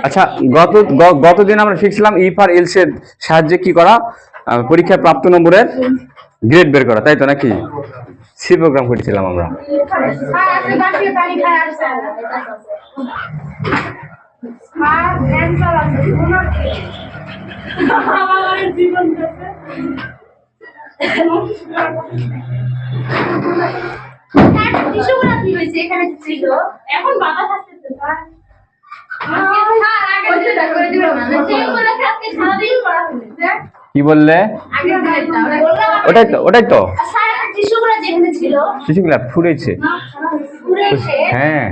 আচ্ছা, গতদিন আমরা শিখছিলাম ইফ আর এলস এর সাহায্যে কি করা, পরীক্ষায় প্রাপ্ত নম্বরের গ্রেড বের করা, তাই তো নাকি? সি প্রোগ্রাম করেছিলাম আমরা। কি বললে? ওটাই তো শিশুগুলা ফুরেছে। হ্যাঁ,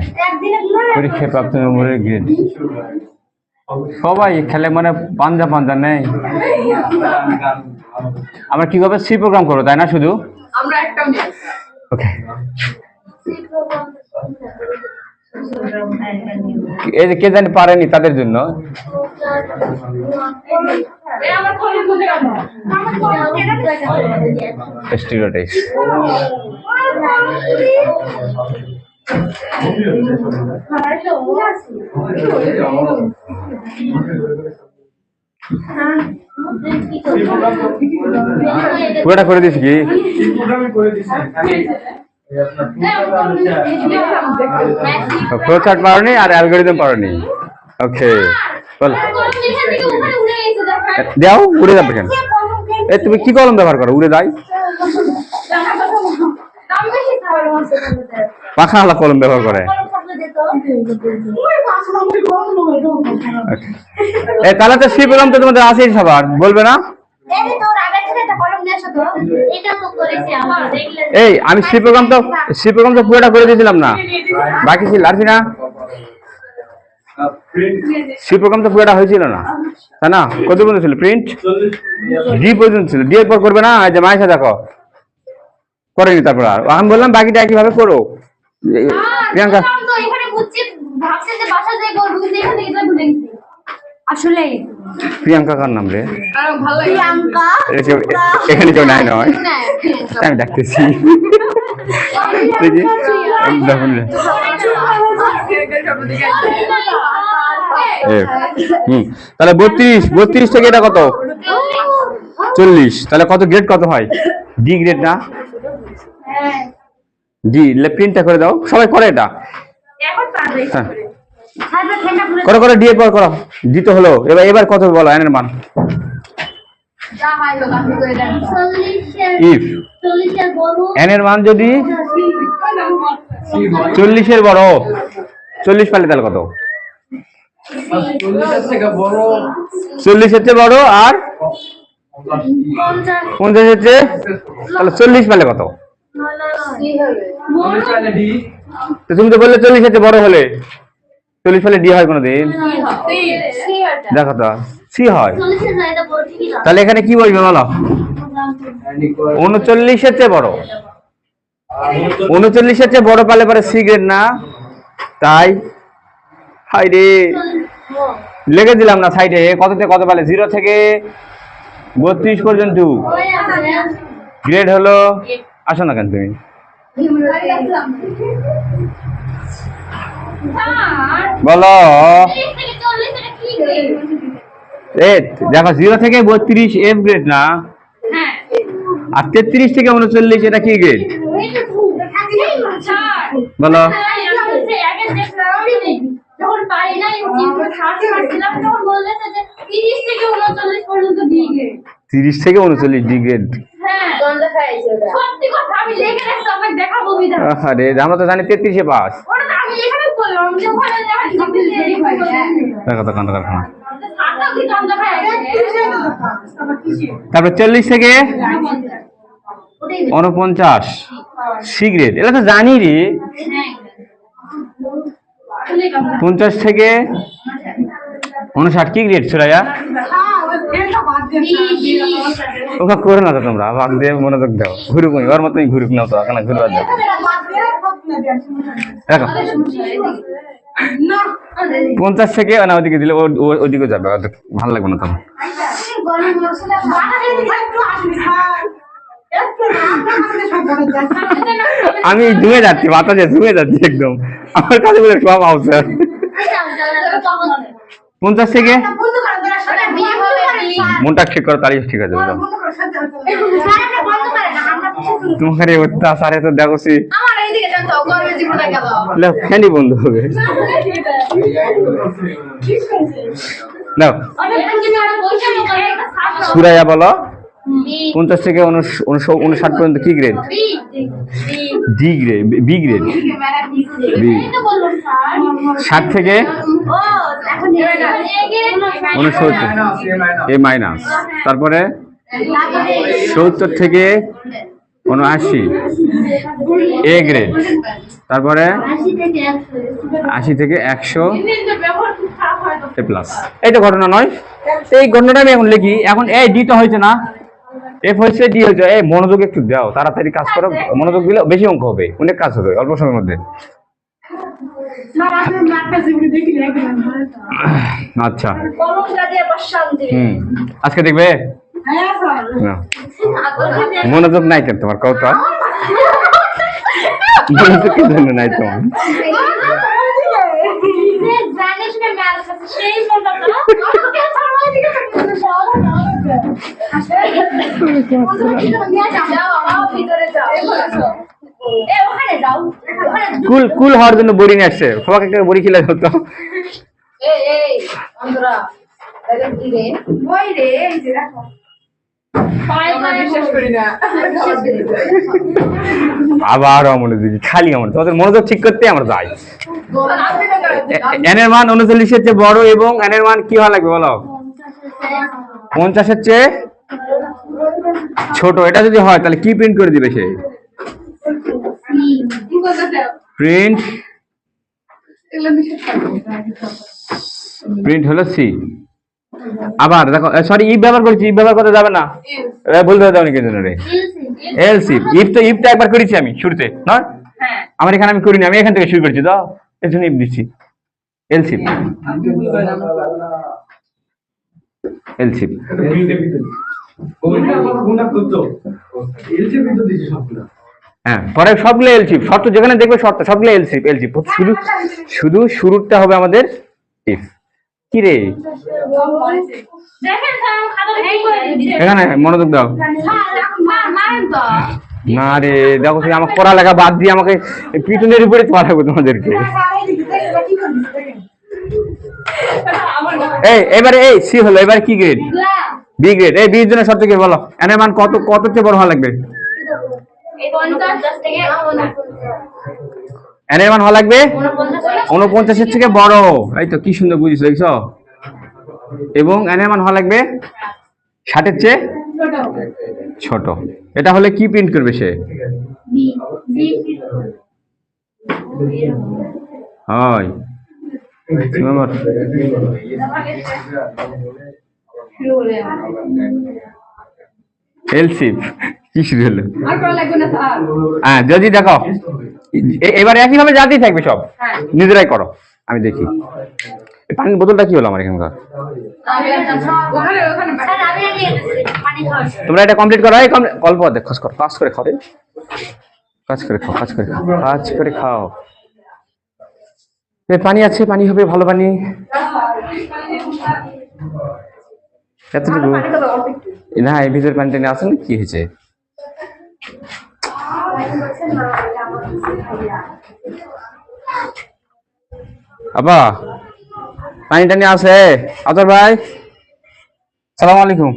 পরীক্ষায় প্রাপ্ত নম্বরের গ্রেড সবাই খেলে, মানে পাঞ্জা নেই। আমরা কিভাবে সি প্রোগ্রাম করবো, তাই না? শুধু ওকে, এই যে কে জানি পারেনি তাদের জন্য স্টেরিওটাইপস। পুরোটা করে দিস কি? ফ্লোচার্ট পারোনি আর অ্যালগরিদম পারোনি। ওকে, বল দাও, উড়ে যাবে কেন? এ তুমি কি কলম ব্যবহার করো উড়ে যায়? পাখাওয়ালা কলম ব্যবহার করে। তাহলে তো সি প্রোগ্রাম তো তোমাদের আছেই, সবার বলবে না? এই আমি সি প্রোগ্রাম তো পুরোটা করে দিয়েছিলাম না, বাকি ছিল আর না। সি প্রোগ্রাম তো পুরোটা হয়েছিল না, তাই না? কত পর্যন্ত ছিল? প্রিন্ট ডি পর্যন্ত ছিল। ডি এর পর করবে না, যে মাইসা দেখো করেনি। তারপর আর আমি বললাম বাকিটা একইভাবে করো। প্রিয়াঙ্কা আসলে প্রিয়াঙ্কা কার নাম রে? প্রিয়াঙ্কা এখানে কেউ নাই নয়, আমি ডাকতেছি। তাহলে 32 থেকে এটা কত? 40। তাহলে কত গ্রেড কত হয়? ডি গ্রেড না? ডি। প্রিন্টটা করে দাও, সবাই করে এটা। হ্যাঁ করো ডি এর পর করো। ডি তো হলো, এবার কত বলো এন এর মান? ইফ এন এর মান যদি 40 এর বড়, 40 পালে তাহলে কত? 40 এর চেয়ে বড় আর 50 এর চেয়ে, তাহলে 40 পালে কত? তুমি তো বললে 40 এর চেয়ে বড় হলে 40 পালে ডি হয় কোনোদিন? দেখো তো সি হয়। তাহলে এখানে কি বলবে বলো? 39 এর চেয়ে বড়। 39 এর চেয়ে বড় পালে পরে সি গ্রেড না? তাই হাই রে, লিখে দিলাম না সাইডে কত থেকে কত পালে? 0 থেকে 32 পর্যন্ত গ্রেড হলো। আসো না কেন তুমি? বলো। দেখো 0 থেকে 32 এফ গ্রেড না, আর 33 থেকে 39 এটা কি গ্রেড বলো? তিরিশ থেকে 39 ডি গ্রেড। আরে আমরা তো জানি 33-এ পাস। দেখো তো কান্ড কারখানা। তারপর 40 থেকে 49 সি গ্রেড, এটা তো জানি রে। 50 থেকে 59 কি গ্রেড সুরাইয়া? ওটা করে না তো তোমরা, ভাগ দিয়ে মনোযোগ দাও। ঘুরুক ওর মতোই ঘুরুক না তো, এখন ঘুরবা দাও। দেখো 50 থেকে না ওদিকে দিলে ওদিকে যাবে, ভালো লাগবে না তখন। আমি ধুয়ে যাচ্ছি, বাতাসে ধুয়ে যাচ্ছি একদম। আমার কাছে বলে সব আউছে। 50 থেকে মনটা ঠিক করো, তাহলে ঠিক আছে বুঝলাম। তোমার এই অত্যাচারে তো দেখছি ফ্যানই বন্ধ হবে। নাও সুরাইয়া বলো 50 থেকে 59 পর্যন্ত কি grade? D grade, B grade. 60 থেকে 69 এ মাইনাস, তারপরে 70 থেকে 79 এ গ্রেড, তারপরে 80 থেকে 100 এ প্লাস। এই তো ঘটনা নয়, এই ঘটনাটা আমি এখন লিখি। এখন এই ডি তো হয়েছে না, এফ হয়েছে, ডি হয়েছে। এই মনোযোগ একটু দাও, তাড়াতাড়ি কাজ করো। মনোযোগ দিলে বেশি অঙ্ক হবে, অনেক কাজ হবে অল্প সময়ের মধ্যে। আচ্ছা আজকে দেখবে না, মনোযোগ নাই কেন তোমার? কত মনোযোগ কি জন্য নাই তোমার? কুল কুল হওয়ার জন্য বড়ি নিয়ে আসছে, সবাইকে একটা বড়ি খেলে হতো। আবার অমনোযোগী, খালি আমার তোমাদের মনোযোগ ঠিক করতে আমরা যাই। এন এর মান 39-এর চেয়ে বড় এবং এন এর মান কি হওয়া লাগবে বলো? 50-এর চেয়ে ছোট। এটা যদি হয় তাহলে কি প্রিন্ট করে দিবে সে? প্রিন্ট প্রিন্ট হলো সি। আবার দেখো, সরি ইফ ব্যবহার করেছি, ইফ ব্যবহার করতে যাবে না, বলতে দাও নি কেন রে? এলসি। ইফ তো একবার করেছি আমি শুরুতে, না আমার এখানে আমি করিনি, আমি এখান থেকে শুরু করেছি তো, এর জন্য ইফ দিচ্ছি। এলসি এলসি হ্যাঁ, পরে সবগুলো এলসি, শর্ত যেখানে দেখবে শর্ত সবগুলো এলসি এলসি। শুধু শুধু শুরুটা হবে আমাদের ইফ। কি রে এখানে মনোযোগ দাও না রে। দেখো তুমি আমার পড়ালেখা বাদ দিয়ে আমাকে পিটনের উপরে পড়াবো তোমাদেরকে। এই এবারে এই সি হলো, এবারে কি গ্রেড? B grade. এই বির জন্য শর্ত কি বলো? এন এর মান কত কত চেয়ে বড় হওয়া লাগবে? এন এর মান হওয়া লাগবে 49-এর থেকে বড়। এই তো কি সুন্দর বুঝিস, দেখছো? এবং এন এর মান হওয়া লাগবে 60-এর চেয়ে ছোট। এটা হলে কি প্রিন্ট করবে সে? হয় এলসি কি শুরু হলো? হ্যাঁ যদি দেখো এবার একই ভাবে যাতেই থাকবে সব, নিজেরাই করো। আমি দেখি পানির বোতলটা কি হলো আমার এখানকার? তোমরা এটা কমপ্লিট করো। এই অল্প দেখ, খস কর, কাজ করে খাও রে, কাজ করে খাও, কাজ করে খাও, কাজ করে খাও। পানি আছে, পানি হবে, ভালো পানি। এতটুকু না, এই ভিতরে পানি টানি আছে না, কি হয়েছে? আবা পানি টানি আছে? আদর ভাই সালাম আলাইকুম।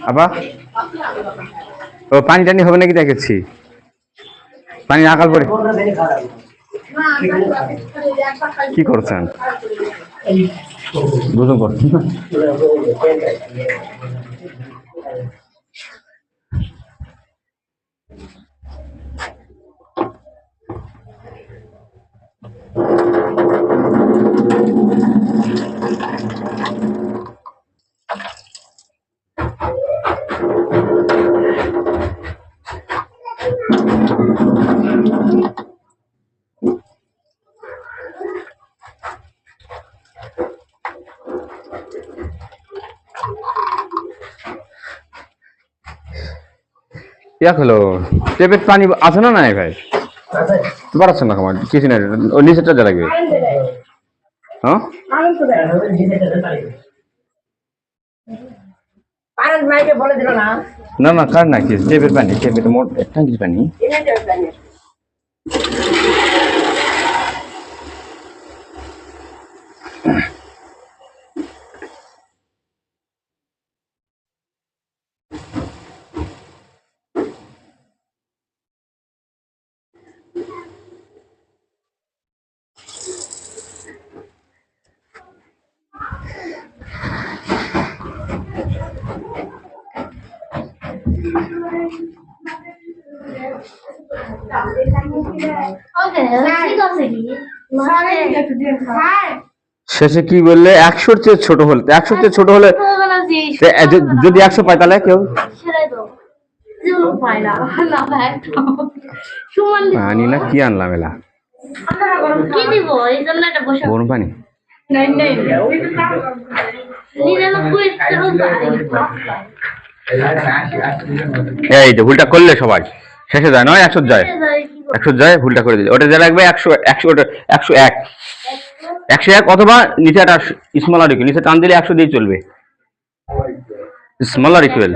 আবা ও পানি টানি হবে নাকি দেখেছি, পানি আকাল পরে কি করছেন? গোসল করছেন? এক হলো টেপের পানি আছে না নাই ভাই বাড়াচ্ছে না আমার কিছু নাই ও নিচেরটা যা লাগবে হ্যাঁ না না কার না কি টেপের পানি টেপের মোট ট্যাঙ্কির পানি শেষে কি বললে 100-র চেয়ে ছোট হলে 100-র চেয়ে ছোট হলে যদি 100 পায় তাহলে কেউ পানি না কি আনলাম এলা গরম পানি এই যে ভুলটা করলে সবাই শেষে যায় নয় 100 যায় 100 যায় ভুলটা করে দিলে ওটা যা লাগবে 100 ওটা 101 101 অথবা নিচে একটা স্মলার ইকুয়াল নিচে টান দিলে 100 দিয়ে চলবে স্মলার ইকুয়াল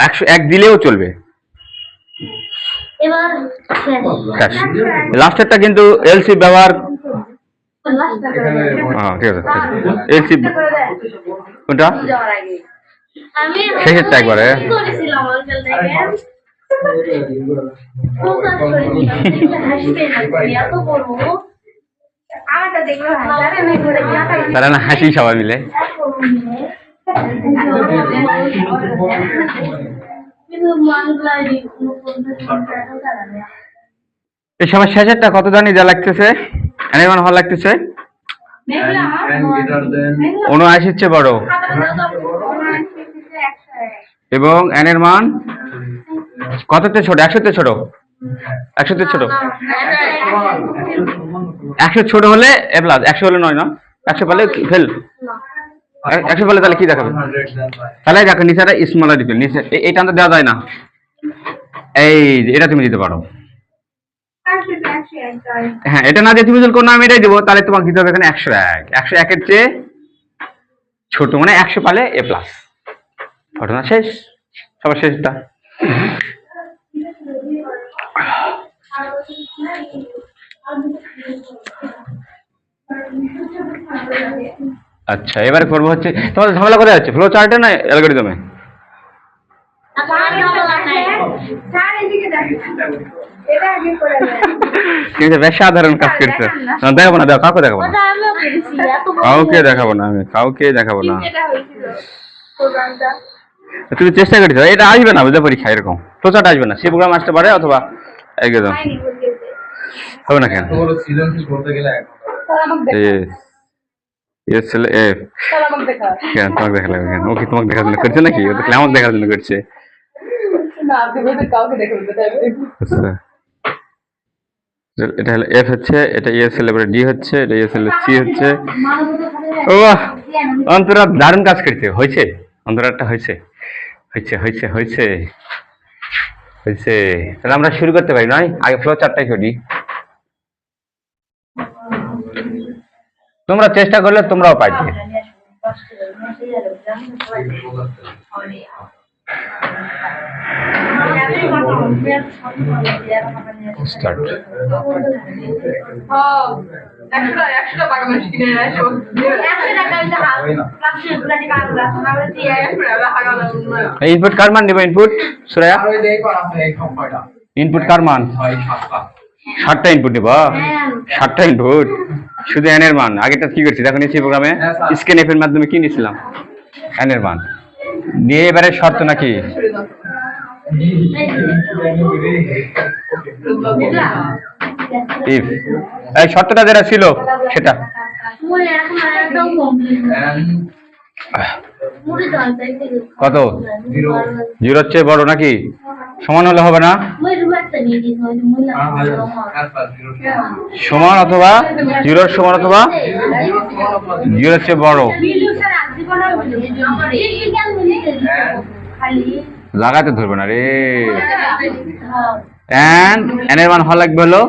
101 দিলেও চলবে এবার লাস্টেরটা কিন্তু এলসি ব্যবহার ঠিক আছে এলসি কোনটা আমি শেষেরটা একবারে করেছিলাম অঞ্চল থেকে ফোকাস করেছিলাম হাসবে না এত বড় আমারটা দেখলো হাসারে আমি করে তারা না হাসি সবাই মিলে কিন্তু মানলাই এই সময় শেষেরটা কত জানি যা লাগতেছে এনিমান হল লাগতেছে 79 চেয়ে বড় এবং n এর মান কততে ছোট 100-তে ছোট 100-তে ছোট 100 ছোট হলে এ প্লাস 100 হলে নয় না 100 পেলে ফেল 100 পেলে তাহলে কি দেখাবে তাহলে দেখো নিচেটা স্মলার ইকুয়াল নিচে এইটা তো দেওয়া যায় না এই এটা তুমি দিতে পারো হ্যাঁ এটা না দিয়ে তুমি যদি কোনো নাম এটাই দেবো তাহলে তোমাকে দিতে হবে এখানে 101 এর চেয়ে ছোট মানে 100 পালে এ প্লাস ঘটনা শেষ সবার শেষটা আচ্ছা এবারে করবো হচ্ছে তোমাদের ঝামেলা কোথায় হচ্ছে ফ্লো চার্টে না অ্যালগরিদমে কিন্তু বেশ সাধারণ কাজ করছে দেখাবো না দেখো কাউকে দেখাবো না কাউকে দেখাবো না আমি কাউকে দেখাবো না তুমি চেষ্টা করছো এটা আসবে না বুঝতে পরীক্ষা এরকম প্রচারটা আসবে না সে প্রোগ্রাম আসতে পারে অথবা একদম হবে না কেন কেন তোমাকে দেখা লাগবে কেন ও কি তোমাকে দেখার জন্য করছে নাকি ও তো আমাকে দেখার জন্য করছে এটা হলো এফ হচ্ছে এটা ইএসএল এবারে ডি হচ্ছে এটা ইএসএল সি হচ্ছে ও অন্তরা দারুণ কাজ করছে হয়েছে অন্তরাটা হয়েছে হয়েছে হয়েছে হয়েছে হয়েছে তাহলে আমরা শুরু করতে পারি নয় আগে ফ্লো চার্টটাই করি তোমরা চেষ্টা করলে তোমরাও পাইতে স্টার্ট ইনপুট কার মান দেবো ইনপুট সুরায়া ইনপুট কার মান 60টা ইনপুট দেব 60টা ইনপুট শুধু n এর মান আগেটা কি করছি দেখো নিচে প্রোগ্রামে স্ক্যান এফ এর মাধ্যমে কি নিছিলাম n এর মান দিয়ে এবারে শর্ত নাকি ইফ এই শর্তটা যেটা ছিল সেটা কত 0 এর চেয়ে বড় নাকি সমান হলে হবে না সমান অথবা 0 এর সমান অথবা 0 এর চেয়ে বড় জায়গাতে ধরবে না রে। এন্ড এন এর মান হওয়া লাগবে হলো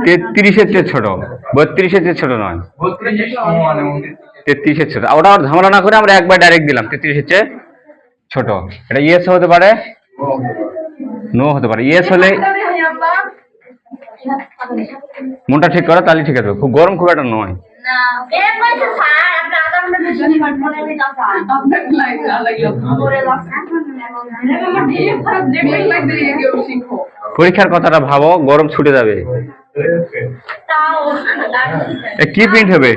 33-এর চেয়ে ছোট, 32-এর চেয়ে ছোট নয়, 33-এর ছোট। ওটা আর ঝামেলা না করে আমরা একবার ডাইরেক্ট দিলাম 33-এর চেয়ে ছোট। এটা ইয়েস হতে পারে, নো হতে পারে। ইয়েস হলে মনটা ঠিক করো, তাহলে ঠিক আছে। খুব গরম খুব একটা নয়। না এ কইছে স্যার আপনি আধা ঘন্টা বেশি নিবেন মনে হয় না স্যার আপনার লাইক না লাগলো পরে পরীক্ষার কথাটা ভাবো, গরম ছুটে যাবে। তাও কি প্রিন্ট হবে?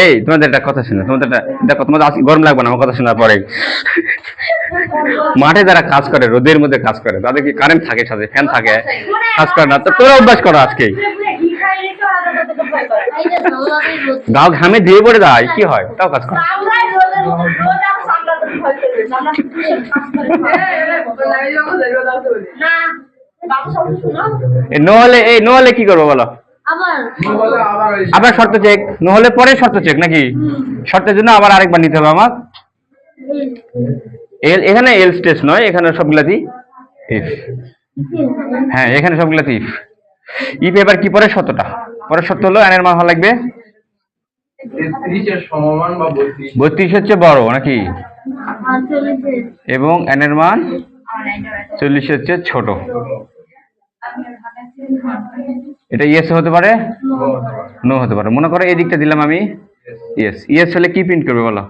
এই তোমাদের একটা কথা শুনো, তোমাদের দেখো, তোমাদের গরম লাগবে না আমার কথা শোনার পরে। মাঠে যারা কাজ করে, রোদের মধ্যে কাজ করে, তাদের কি কারেন্ট থাকে, সাথে ফ্যান থাকে, কাজ করে না? তো তোরা অভ্যাস করো আজকে। গাও ঘামে দিয়ে পড়ে যায়, কি হয়? তাও কাজ করো। নো হলে কি করবো বলো? আবার শর্ত চেক। নো হলে পরে শর্ত চেক নাকি? শর্তের জন্য আবার আরেকবার নিতে হবে আমার। এখানে এল স্টেজ নয়, এখানে সবগুলাতে ইফ। হ্যাঁ, এখানে সবগুলাতে ইফ। ইফ এবার কি পরে শর্তটা? পরের শর্ত হলো এন এর মান হওয়া লাগবে 32-এর চেয়ে বড় নাকি, এবং এন এর মান 40-এর চেয়ে ছোট। এটা ইয়েস হতে পারে, নো হতে পারে। মনে করো এই দিকটা দিলাম আমি ইয়েস। ইয়েস হলে কি প্রিন্ট করবে বলো?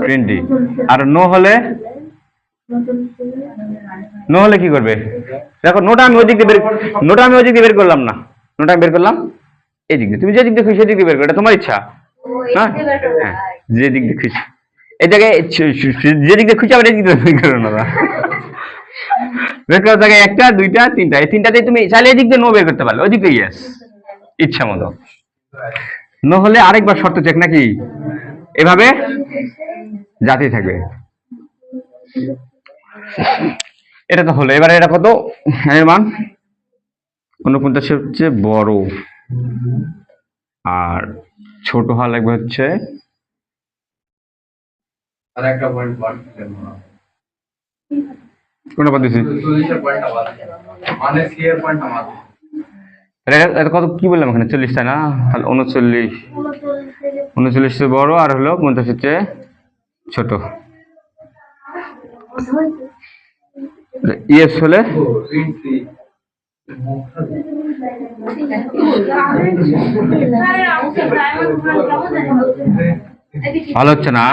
Print D. আর নো হলে কি করবে? দেখো, নোটা আমি ওই দিক দিয়ে বের করলাম না। নোটা আমি বের করলাম এই দিক দিয়ে। তুমি যে দিক দিয়ে খুশি সেই দিক দিয়ে বের করো, এটা তোমার ইচ্ছা। হ্যাঁ, যে দিক দিয়ে খুশি। এই জায়গায় যে দিক দিয়ে খুশি আবার এই দিক দিয়ে বের করো না। বের করার জায়গায় 1টা 2টা 3টা, এই 3টাতেই তুমি চাইলে এই দিক দিয়ে নো বের করতে পারলে, ওই দিক দিয়ে ইয়েস, ইচ্ছা মতো। নো হলে আরেকবার শর্ত চেক নাকি, এভাবে যাতেই থাকবে। এটা তো হলো। এবারে এটা কত? এর মান 49-এর চেয়ে বড় আর ছোট হওয়া লাগবে হচ্ছে কোনটা পদ্ধতি? এটা কত কি বললাম এখানে? 40, তাই না? তাহলে 39 চেয়ে বড় আর হলো 50-এর চেয়ে ছোট। ইয়েস হলে ভালো হচ্ছে না?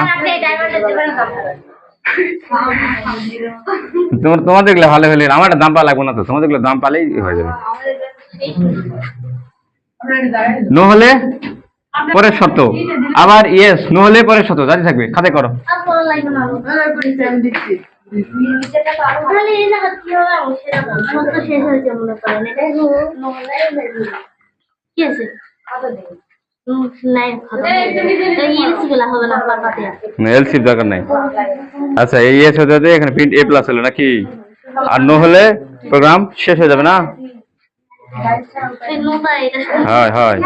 তোমার দেখলে ভালো হলে আমার দাম পাওয়া লাগবে না তো, তোমার দেখলে দাম পালেই হয়ে যাবে। নো হলে পরের শর্ত, আবার ইয়েস। নো হলে পরের শর্ত, জানি থাকবে। খাতে করো। এলসি দরকার নাই। আচ্ছা, এই ইয়েস হতে হতে এখানে প্রিন্ট A+ হলো নাকি? আর নো হলে প্রোগ্রাম শেষ হয়ে যাবে না? হয় হয়।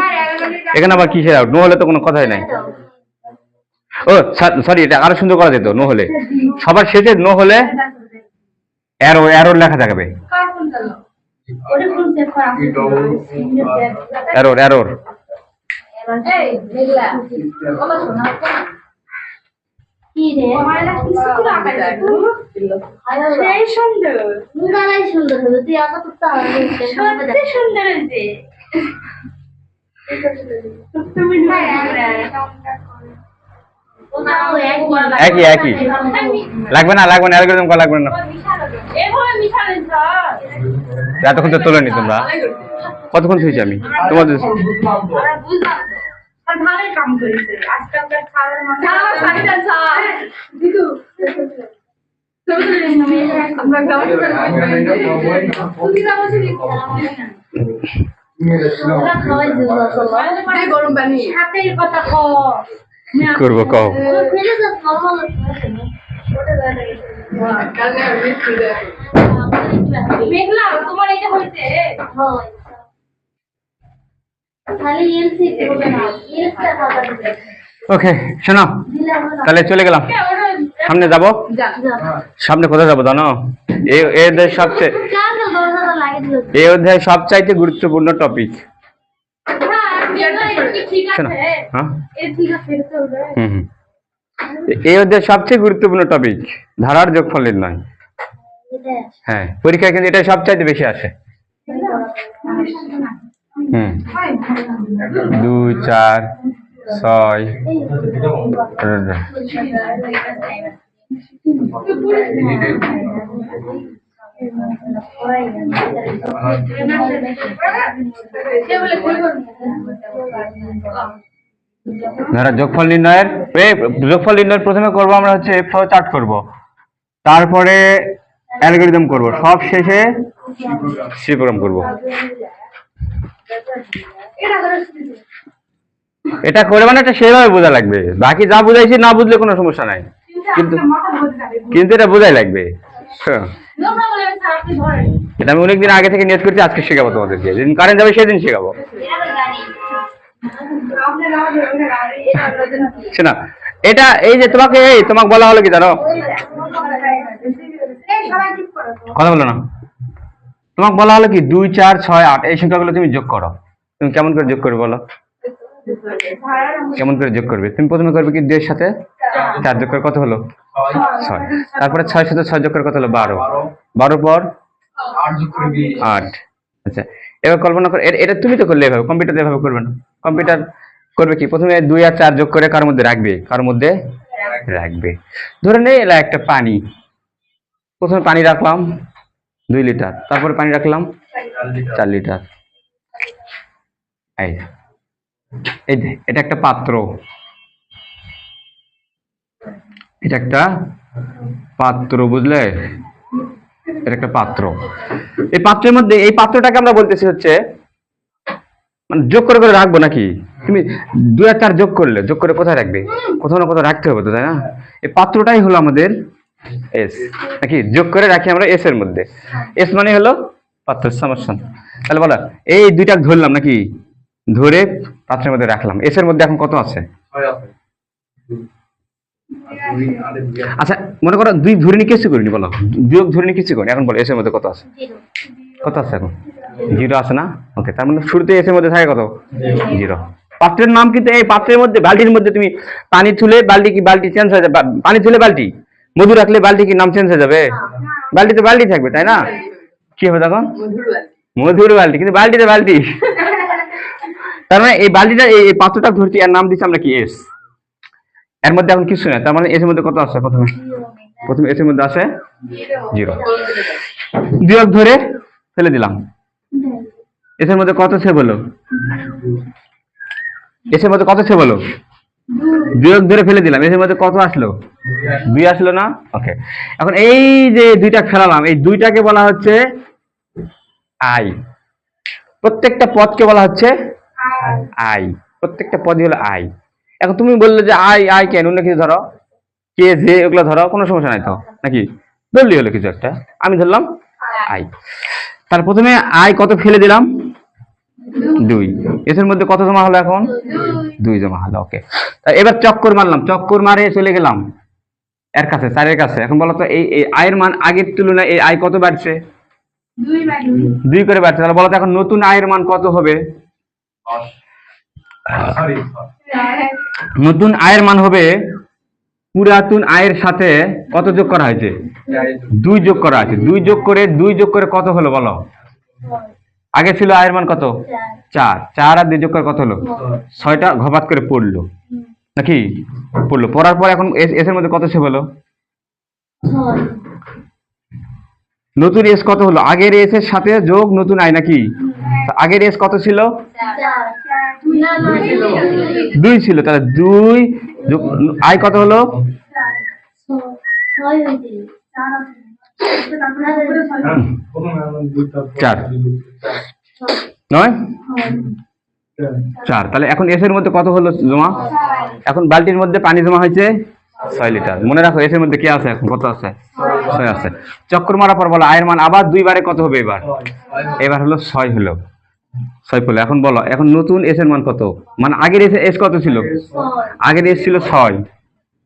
এখানে আবার কিসের আউট? নো হলে তো কোনো কথাই নাই। ও সরি, এটা আরো সুন্দর করা যেত। নো হলে সবার শেষে নো হলে এরর লেখা থাকবে। এরর একই লাগবে না, অ্যালগরিদম করা লাগবে না। এতক্ষণ তো তোলেনি তোমরা। কতক্ষণ শুয়েছি আমি তোমাদের? করবো কও। মেঘলা তোমার এটা হয়েছে খালি এলসি বলে না এলসটা কথা দিতে ওকে শোনো তাহলে চলে গেলাম সামনে যাব সামনে কোথায় যাবো জানো এই এই অধ্যায়ের সবচেয়ে এই অধ্যায়ের সবচাইতে গুরুত্বপূর্ণ টপিক শোনো হ্যাঁ হুম হুম এই অধ্যায়ের সবচেয়ে গুরুত্বপূর্ণ টপিক ধারার যোগফল নির্ণয় হ্যাঁ পরীক্ষায় কিন্তু এটা সবচাইতে বেশি আসে হুম 2 4 6 ধরা যোগফল নির্ণয়ের যোগফল নির্ণয়ের প্রথমে করব আমরা হচ্ছে ফ্লো চার্ট করব তারপরে অ্যালগরিদম করব সব শেষে সি প্রোগ্রাম করব এটা করে মানে এটা সেভাবে বোঝা লাগবে বাকি যা বুঝাইছি না বুঝলে কোনো সমস্যা নাই কিন্তু কিন্তু এটা বোঝাই লাগবে হ্যাঁ। এটা আমি অনেকদিন আগে থেকে নিয়ত করছি আজকে শেখাবো তোমাদেরকে যেদিন কারেন্ট যাবে সেদিন শেখাবো শোনা এটা এই যে তোমাকে তোমাকে বলা হলো কি জানো কথা বলো না তোমাকে বলা হলো কি 2 4 6 8 এই সংখ্যাগুলো তুমি যোগ করো তুমি কেমন করে যোগ করবে বলো কেমন করে যোগ করবে তুমি প্রথমে করবে কি 2 এর সাথে 4 যোগ করে কত হলো 6 তারপরে 6 সাথে 6 যোগ করে কত হলো 12 12 পর 8 আচ্ছা এবার কল্পনা করো এটা তুমি তো করলে এভাবে কম্পিউটার এভাবে করবে না কম্পিউটার করবে কি প্রথমে 2 আর 4 যোগ করে কার মধ্যে রাখবে ধরে নেই এলা একটা পানি প্রথমে পানি রাখলাম 2 লিটার তারপরে পানি রাখলাম 4 লিটার এই এই যে এটা একটা পাত্র এটা একটা পাত্র বুঝলে এটা একটা পাত্র এই পাত্রের মধ্যে এই পাত্রটাকে আমরা বলতেছি হচ্ছে মানে যোগ করে করে রাখবো নাকি তুমি 2 আর 4 যোগ করে কোথায় রাখবে কোথাও না কোথাও রাখতে হবে তো তাই না এই পাত্রটাই হলো আমাদের এস নাকি যোগ করে রাখি আমরা এস এর মধ্যে এস মানে হলো পাত্র সমস্যা তাহলে বলো এই দুইটা ধরলাম নাকি ধরে পাত্রের মধ্যে রাখলাম এস এর মধ্যে এখন কত আছে আচ্ছা মনে করো 2 ধরে নি কিছু করিনি বলো বিয়োগ ধরে নি কিছু করিনি এখন বলো এস এর মধ্যে কত আছে এখন 0 আছে না ওকে তার মানে শুরুতে এস এর মধ্যে থাকে কত 0 পাত্রের নাম কিন্তু এই পাত্রের মধ্যে বালতির মধ্যে তুমি পানি তুলে বালতি চেঞ্জ হয়ে যাবে পানি তুলে বালতি মধু রাখলে বালতি কি নাম চেঞ্জ হয়ে যাবে বালতিতে বালতি থাকবে তাই না কি হবে তখন মধুর বালতি কিন্তু বালতিতে বালতি তার মানে এই বালতিটা এই পাত্রটা ধরছি এর নাম দিচ্ছি আমরা কি এস এর মধ্যে এখন কিছু না তার মানে এস এর মধ্যে কত আছে প্রথমে এস এর মধ্যে আছে 0 বিয়োগ ধরে ফেলে দিলাম এস এর মধ্যে কত আছে বলো এস এর মধ্যে কত আছে বলো বিয়োগ ধরে ফেলে দিলাম এর মধ্যে কত আসলো 2 আসলো না ওকে এখন এই যে দুইটা ফেলালাম এই দুইটাকে বলা হচ্ছে আই প্রত্যেকটা পদকে বলা হচ্ছে আই প্রত্যেকটা পদই হলো আই এখন তুমি বললে যে আই কেন অন্য কিছু ধরো কে যে ওগুলো ধরো কোনো সমস্যা নাই তো নাকি ধরলি হলো কিছু একটা আমি ধরলাম আই তার প্রথমে আই কত ফেলে দিলাম 2 এর মধ্যে কত জমা হলো এখন 2 জমা হলো ওকে এবার চক্কর মারে চলে গেলাম এর কাছে 4 এর কাছে এখন বলো তো এই আয়ের মান আগের তুলনায় এই আয় কত বাড়ছে 2 করে বাড়ছে তাহলে বলো তো এখন নতুন আয়ের মান কত হবে নতুন আয়ের মান হবে পুরাতন আয়ের সাথে কত যোগ করা হয়েছে 2 যোগ করা আছে 2 যোগ করে কত হলো বলো আগে ছিল আয়ের মান কত 4 আর 2 যোগ করে কত হলো 6টা ঘপাত করে পড়লো নাকি পড়ার পর এখন এস এর মধ্যে কত ছিল বলো নতুন এস কত হলো আগের এস এর সাথে যোগ নতুন আয় নাকি আগের এস কত ছিল 2 ছিল তাহলে 2 আয় কত হলো 4 4 তাহলে এখন এস এর মধ্যে কত হলো জমা এখন বালতির মধ্যে পানি জমা হয়েছে 6 লিটার। মনে রাখো এর মধ্যে কি আছে, এখন কত আছে, 6 আছে। চক্কর মারার পর বলো আয়ের মান আবার দুইবারে কত হবে, এবার এবার হলো 6 হলো, 6 হলো। এখন বলো এখন নতুন এস এর মান কত, মানে আগের এস কত ছিল, আগের এস ছিল 6,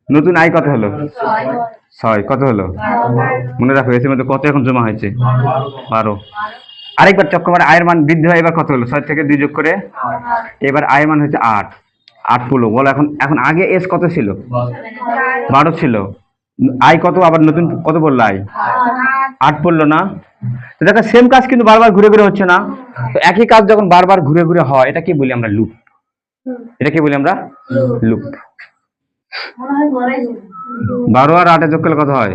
নতুন আই কত হলো 6, কত হলো, মনে রাখো এর মধ্যে কত এখন জমা হয়েছে 12। আরেকবার চক্কর মারে আয়ের মান বৃদ্ধি হয়, এবার কত হলো 6 থেকে 2 যোগ করে এবার আয়ের মান হচ্ছে 8, 8 পড়লো। বলো এখন এখন আগে এস কত ছিল, 12 ছিল, আই কত আবার নতুন কত পড়লো, আই 8 পড়লো না। তো দেখো সেম কাজ কিন্তু বারবার ঘুরে ঘুরে হচ্ছে না, তো একই কাজ যখন বারবার ঘুরে ঘুরে হয় এটা কি বলি আমরা, লুপ। এটা কি বলি আমরা, লুপ। 12 আর 8 যোগ করলে কত হয়,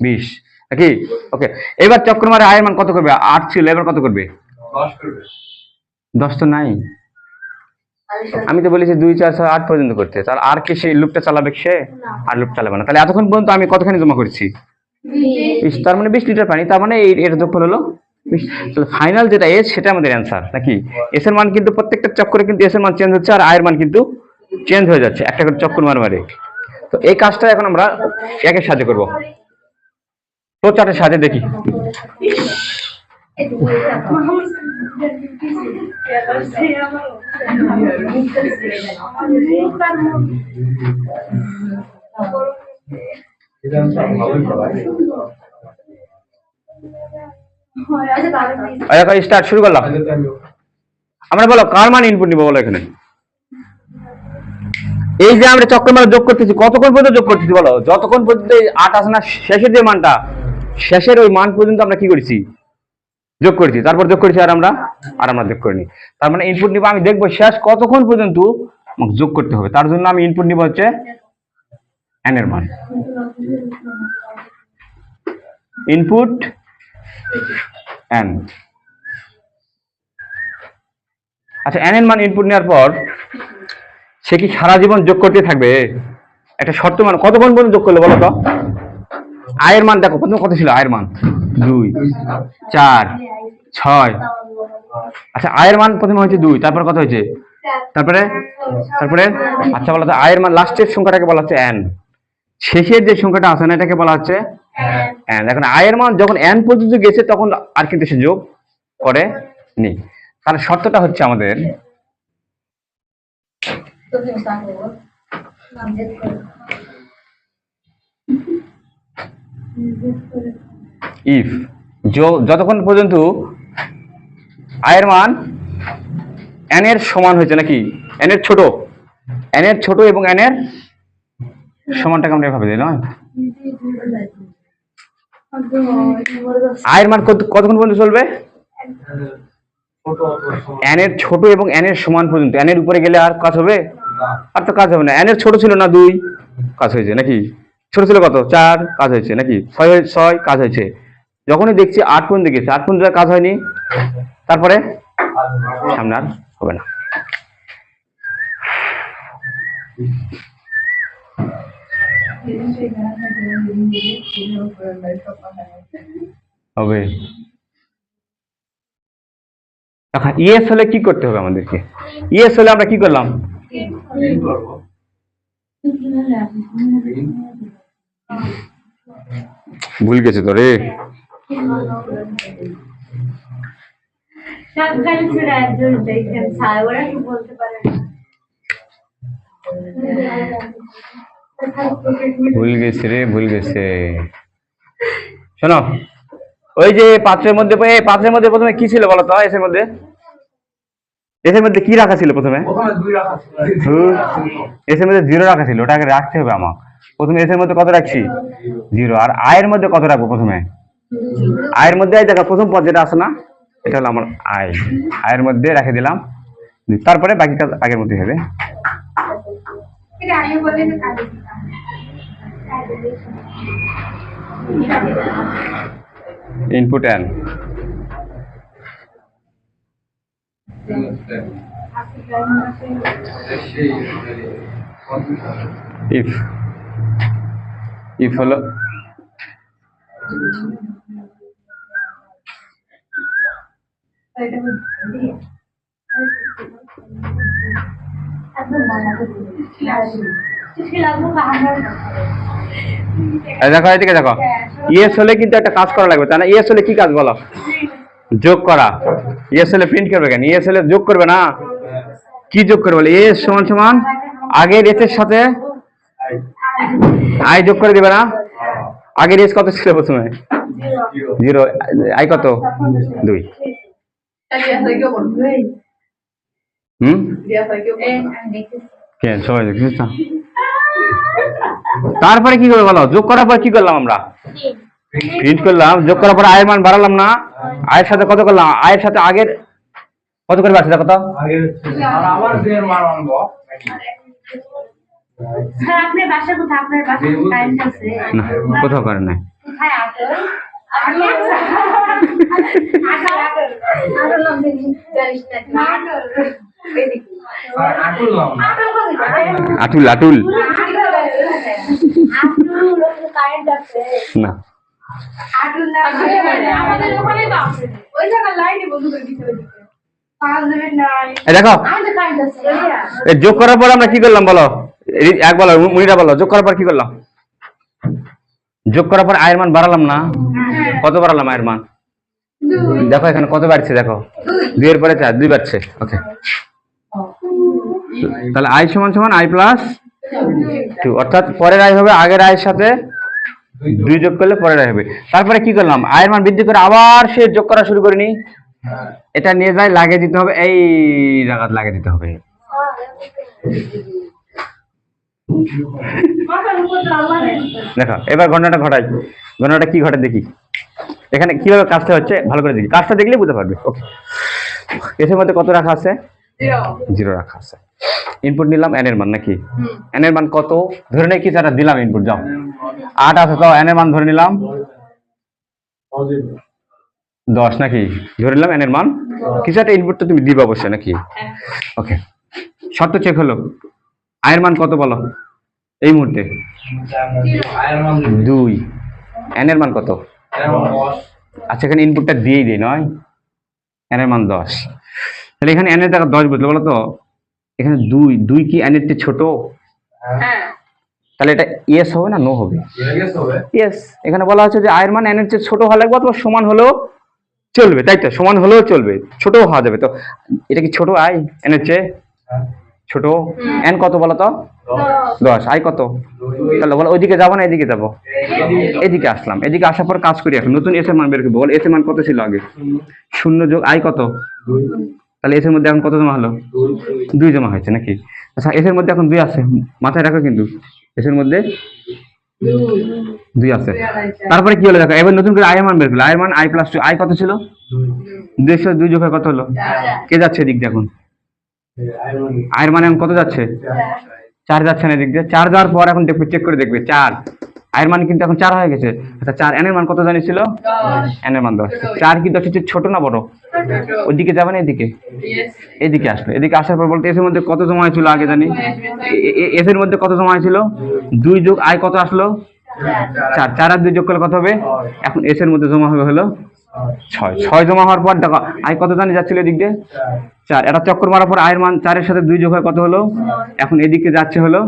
20 নাকি। ওকে, এবার চক্র মারে আয়ের মান কত করবে, 8 ছিল, এবার কত করবে, 10 তো নাই, আমি তো বলেছি 2 4 6 8 পর্যন্ত করতে, তাহলে আর কি সেই লুপটা চালাবে সে, আর লুপ চালাবে না। তাহলে এতক্ষণ পর্যন্ত আমি কতখানি জমা করেছি, 20, তার মানে 20 লিটার পানি, তার মানে এর যোগফল হলো 20। তাহলে ফাইনাল যেটা এস সেটা আমাদের অ্যান্সার নাকি। এস এর মান কিন্তু প্রত্যেকটা চক্করে কিন্তু এস এর মান চেঞ্জ হচ্ছে, আর আয়ের মান কিন্তু চেঞ্জ হয়ে যাচ্ছে একটা করে চক্কর মারে। তো এই কাজটা এখন আমরা একের সাথে করব, তো চার্টের সাথে দেখি। স্টার্ট শুরু করলাম। আমরা বলো কার মান ইনপুট নিব, বলো এখানে এই যে আমরা চক্রমালা যোগ করতেছি, কতক্ষণ পর্যন্ত যোগ করতেছি বলো, যতক্ষণ পর্যন্ত 8 আসে না, শেষের যে মানটা, শেষের ওই মান পর্যন্ত আমরা কি করেছি, যোগ করেছি, তারপর যোগ করেছি আর আমরা যোগ করিনি। তার মানে ইনপুট নিব, আমি দেখবো শেষ কতক্ষণ পর্যন্ত আমাকে যোগ করতে হবে, তার জন্য আমি ইনপুট নিব হচ্ছে এন এর মান, ইনপুট এন। আচ্ছা, এন এর মান ইনপুট নেওয়ার পর সে কি সারা জীবন যোগ করতে থাকবে, একটা শর্ত মান কতক্ষণ পর্যন্ত যোগ করলে বলো তো। আয়ের মান দেখো প্রথমে কত ছিল, আয়ের মান 2 4 6। আচ্ছা আয়ের মান প্রথমে হয়েছে 2, তারপর কত হয়েছে, তারপরে তারপরে আচ্ছা বলো তো আয়ের মান লাস্টের সংখ্যাটাকে বলা হচ্ছে এন, শেষের যে সংখ্যাটা আছে না এটাকে বলা হচ্ছে এন। এখন আয়ের মান যখন এন পর্যন্ত গেছে তখন আর কিন্তু সে যোগ করে নি। তাহলে শর্তটা হচ্ছে আমাদের ইফ যতক্ষণ পর্যন্ত আয়ের মান এন এর সমান হয়েছে নাকি, এন এর ছোট এবং এন এর সমানটাকে আমরা এভাবে দিই নয়, আয়ের মান কতক্ষণ পর্যন্ত চলবে, এন এর ছোট এবং এন এর সমান পর্যন্ত। এন এর উপরে গেলে আর কাজ হবে, আর তো কাজ হবে না। এন এর ছোট ছিল না 2, কাজ হয়েছে নাকি, ছোট ছিল কত 4, কাজ হয়েছে নাকি, 6 কাজ হয়েছে। যখনই দেখছি 8 পর্যন্ত গেছে, 8 পর্যন্ত কাজ হয়নি, তারপরে সামনে আর হবে না। হবে এখন ইএস হলে কি করতে হবে আমাদেরকে, ইএস হলে আমরা কি করলাম, ভুল গেছে তো রে, ভুল গেছে রে, ভুল গেছে। শোনো ওই যে পাত্রের মধ্যে প্রথমে কি ছিল বলো তো, এসের মধ্যে কি রাখা ছিল প্রথমে, এসের মধ্যে 0 রাখা ছিল, ওটাকে রাখতে হবে আমার। প্রথমে এসের মধ্যে কত রাখছি 0, আর আয়ের মধ্যে কত রাখবো, প্রথমে আয়ের মধ্যে দেখো প্রথম পদ যেটা আছে না, এটা হলো আমার আয়ের মধ্যে রেখে দিলাম, তারপরে বাকি কাজ আগের মধ্যে হবে। ইনপুট এন ইফ হলো এই দেখো এদিকে দেখো, ইয়েস হলে কিন্তু একটা কাজ করা লাগবে, তাই না? ইয়েস হলে কি কাজ বলো? যোগ করা। ইয়েস হলে প্রিন্ট করবে কেন? ইয়েস হলে যোগ করবে না? কি যোগ করবে বলে? এস সমান সমান আগের এসের সাথে আই যোগ করে দিবে না? আগের এস কত ছিল প্রথমে? 0। আই কত? 2। হুম, কেন সবাই দেখছিস না? তারপরে কি করবে বলো? যোগ করার পর কি করলাম আমরা? প্রিন্ট করলাম। যোগ করার পর আয়ের মান বাড়ালাম না? আয়ের সাথে কত করলাম? আয়ের সাথে আগের কত করে বাড়ছে দেখো তো? স্যার আপনার বাসা কোথায়? আপনার বাসা কারেন্ট আছে? না, কোথাও করে নাই। কোথায় আছে? আমি আটল জানিস না আটুল আটুল কারেন্ট আছে না, আটল না আমাদের ওখানে তো আছে ওই জায়গা লাইনে বন্ধ করে দিতে হবে এই দেখো আমাদের কারেন্ট আছে এই যোগ করার পর আমরা কি করলাম বলো? এক বলো, মুনিরা বলো, যোগ করার পর কি করলাম? যোগ করার পর আয়ের মান বাড়ালাম না? কত বাড়ালাম আয়ের মান? দেখো এখানে কত বাড়ছে দেখো, 2 এর পরে 4, 2 বাড়ছে। ওকে, তাহলে আই সমান সমান আই প্লাস 2, অর্থাৎ পরের আয় হবে আগের আয়ের সাথে 2 যোগ করলে পরের আয় হবে। তারপরে কি করলাম? আয়ের মান বৃদ্ধি করে আবার সে যোগ করা শুরু করিনি? এটা নিয়ে যাই লাগিয়ে দিতে হবে, এই জায়গায় লাগিয়ে দিতে হবে। দেখো এবার ঘটনাটা ঘটাই। ঘটনাটা কি ঘটে দেখি, এখানে কিভাবে কাজটা হচ্ছে ভালো করে দেখি, কাজটা দেখলে বুঝতে পারবে। ওকে, এর মধ্যে কত রাখা আছে? 0 রাখা আছে। ইনপুট নিলাম n এর মান নাকি? n এর মান কত ধরে নেই? কি সেটা দিলাম ইনপুট, যাও 8 আছে তো n এর মান ধরে নিলাম 10 নাকি? ধরে নিলাম n এর মান কিছু একটা ইনপুট তো তুমি দিবে অবশ্যই নাকি? ওকে, শর্ত চেক হলো। আয়ের মান কত বলো এই মুহূর্তে? 2। n এর মান কত? আচ্ছা, এখানে ইনপুটটা দিয়েই দিই নয়, n এর মান 10। তাহলে এখানে n এর জায়গা 10 বুঝলো বলো তো? এখানে 2 কি n এর চেয়ে ছোট? তাহলে এটা ইয়েস হবে না নো হবে? ইয়েস। এখানে বলা হচ্ছে যে আয়ের মান n এর চেয়ে ছোট হওয়া লাগবে অথবা সমান হলেও চলবে, তাই তো? সমান হলেও চলবে, ছোটও হওয়া যাবে। তো এটা কি ছোট আয় n এর চেয়ে ছোট? n কত বলো তো? 10। আয় কত? তাহলে বলো ওইদিকে যাবো না এদিকে যাবো? এদিকে আসলাম। এদিকে আসার পর কাজ করি এখন, নতুন এস এর মান বের করবো। বল এস এর মান কত ছিল আগে? 0 যোগ আয় কত? তাহলে এস এর মধ্যে এখন কত জমা হলো? 2 জমা হয়েছে নাকি? আচ্ছা, এস এর মধ্যে এখন 2 আছে, মাথায় রাখো কিন্তু এস এর মধ্যে 2 আছে। তারপরে কি হলো দেখো, এবার নতুন করে আয়ের মান বের করলো। আয়ের মান আই প্লাস 2। আয় কত ছিল? 202 যোগ কত হলো? কে যাচ্ছে এদিক দিয়ে এখন? আয়ের মানে এখন কত যাচ্ছে? 4 যাচ্ছে না এদিক দিয়ে? 4 যাওয়ার পর এখন দেখবে, চেক করে দেখবে 4 আয়ের মান কিন্তু এখন 4 হয়ে গেছে। আচ্ছা, 4 n এর মান কত জানিছিল? n এর মান 10। 4 কি 10 এর ছোট না বড়? ওইদিকে যাবে না এদিকে? এদিকে আসলো। এদিকে আসার পর বলতে এস এর মধ্যে কত জমা হয়েছিল আগে জানি? এস এর মধ্যে কত জমা হয়েছিল? 2 যোগ আয় কত আসলো? 4। 4 আর 2 যোগ করলে কত হবে? এখন এস এর মধ্যে জমা হবে হলো 6। 6 জমা হওয়ার পর দেখো আয় কত জানি যাচ্ছিল এদিক দিয়ে? 4। এটা চক্কর মারার পর আয়ের মান 4 এর সাথে 2 যোগ হয় কত হলো? এখন এদিকে যাচ্ছে হলো